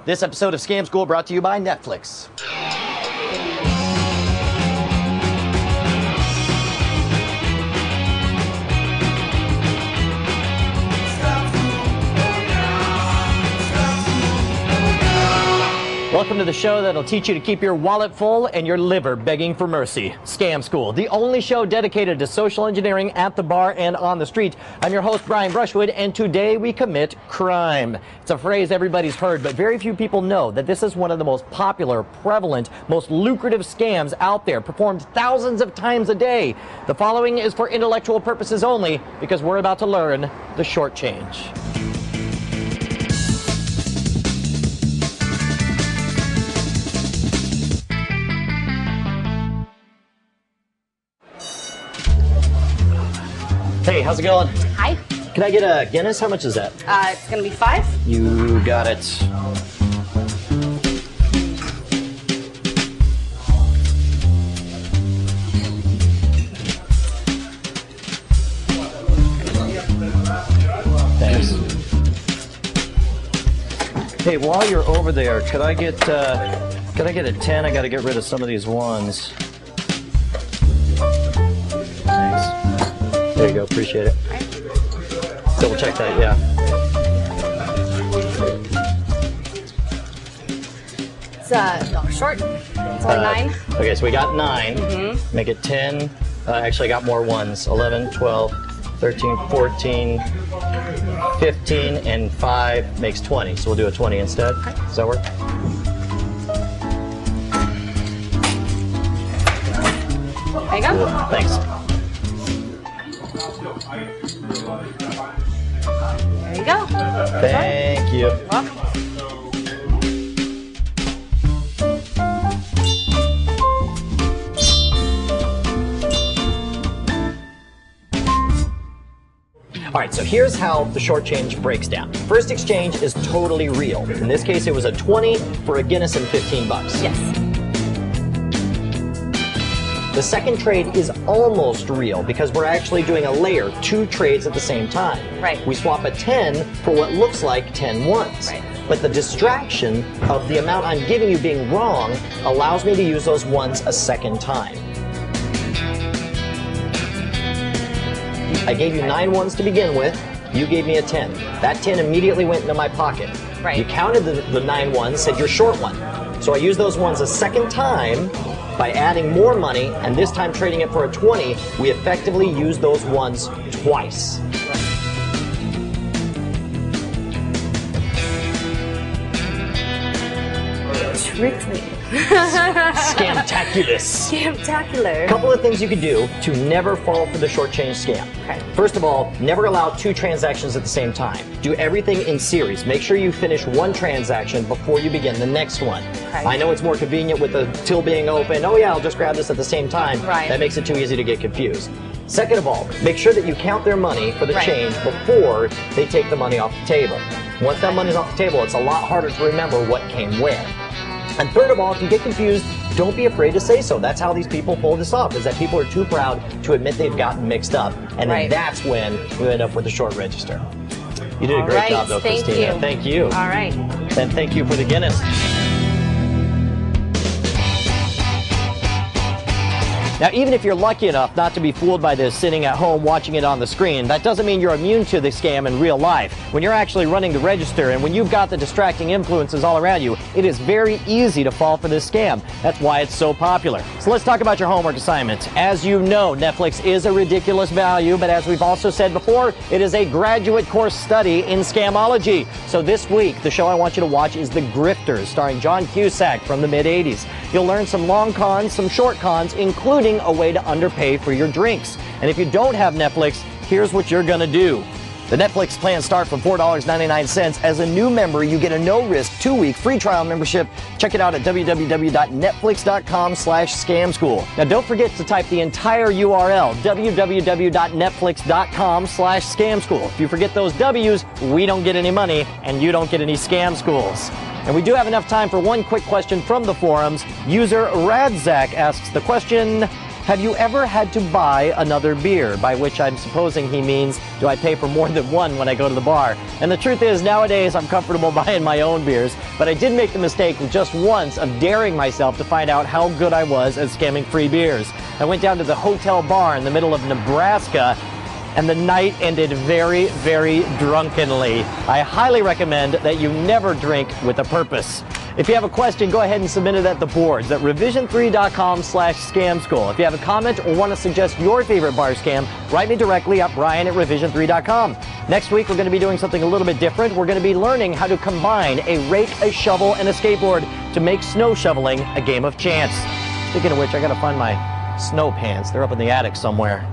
This episode of Scam School brought to you by Netflix. Welcome to the show that'll teach you to keep your wallet full and your liver begging for mercy. Scam School, the only show dedicated to social engineering at the bar and on the street. I'm your host, Brian Brushwood, and today we commit crime. It's a phrase everybody's heard, but very few people know that this is one of the most popular, prevalent, most lucrative scams out there, performed thousands of times a day. The following is for intellectual purposes only, because we're about to learn the short change. Hey, how's it going? Hi. Can I get a Guinness? How much is that? It's gonna be 5. You got it. Thanks. Hey, while you're over there, could I get a 10? I gotta get rid of some of these ones. There you go, appreciate it. Double check that, yeah. It's short. It's only 9. Okay, so we got 9. Make it 10. Actually, I got more ones. 11, 12, 13, 14, 15, and 5 makes 20. So we'll do a 20 instead. Okay. Does that work? There you go. Cool. Thanks. There you go. Thank you. You're welcome. All right, so here's how the short change breaks down. First exchange is totally real. In this case, it was a 20 for a Guinness and 15 bucks. Yes. The second trade is almost real because we're actually doing a layer, 2 trades at the same time. Right. We swap a 10 for what looks like 10 ones. Right. But the distraction of the amount I'm giving you being wrong allows me to use those ones a second time. I gave you 9 ones to begin with. You gave me a 10. That 10 immediately went into my pocket. Right. You counted the 9 ones, said you're short one. So I used those ones a second time by adding more money, and this time trading it for a 20, we effectively used those ones twice. Trickly. Scamtaculous. Scamtacular. A couple of things you could do to never fall for the short change scam. Okay. First of all, never allow 2 transactions at the same time. Do everything in series. Make sure you finish one transaction before you begin the next one. Okay. I know it's more convenient with the till being open. Oh yeah, I'll just grab this at the same time. Right. That makes it too easy to get confused. Second of all, make sure that you count their money for the change before they take the money off the table. Once that money's off the table, it's a lot harder to remember what came where. And third of all, if you get confused, don't be afraid to say so. That's how these people pull this off, is that people are too proud to admit they've gotten mixed up. And then that's when we end up with the short register. You did a great job, though, Christina. Thank you. All right. And thank you for the Guinness. Now, even if you're lucky enough not to be fooled by this sitting at home watching it on the screen, that doesn't mean you're immune to the scam in real life. When you're actually running the register and when you've got the distracting influences all around you, it is very easy to fall for this scam. That's why it's so popular. So let's talk about your homework assignments. As you know, Netflix is a ridiculous value, but as we've also said before, it is a graduate course study in scamology. So this week, the show I want you to watch is The Grifters, starring John Cusack from the mid-'80s. You'll learn some long cons, some short cons, including a way to underpay for your drinks. And if you don't have Netflix, here's what you're gonna do. The Netflix plans start from $4.99. As a new member, you get a no-risk 2-week free trial membership. Check it out at www.netflix.com/scamschool. Now, don't forget to type the entire URL, www.netflix.com/scamschool. If you forget those W's, we don't get any money, and you don't get any scam schools. And we do have enough time for one quick question from the forums. User Radzak asks the question, Have you ever had to buy another beer? By which I'm supposing he means, do I pay for more than one when I go to the bar? And the truth is, nowadays I'm comfortable buying my own beers, but I did make the mistake just once of daring myself to find out how good I was at scamming free beers. I went down to the hotel bar in the middle of Nebraska, and the night ended very, very drunkenly. I highly recommend that you never drink with a purpose. If you have a question, go ahead and submit it at the boards at revision3.com/scam school. If you have a comment or want to suggest your favorite bar scam, write me directly at brian@revision3.com. Next week, we're going to be doing something a little bit different. We're going to be learning how to combine a rake, a shovel, and a skateboard to make snow shoveling a game of chance. Speaking of which, I got to find my snow pants. They're up in the attic somewhere.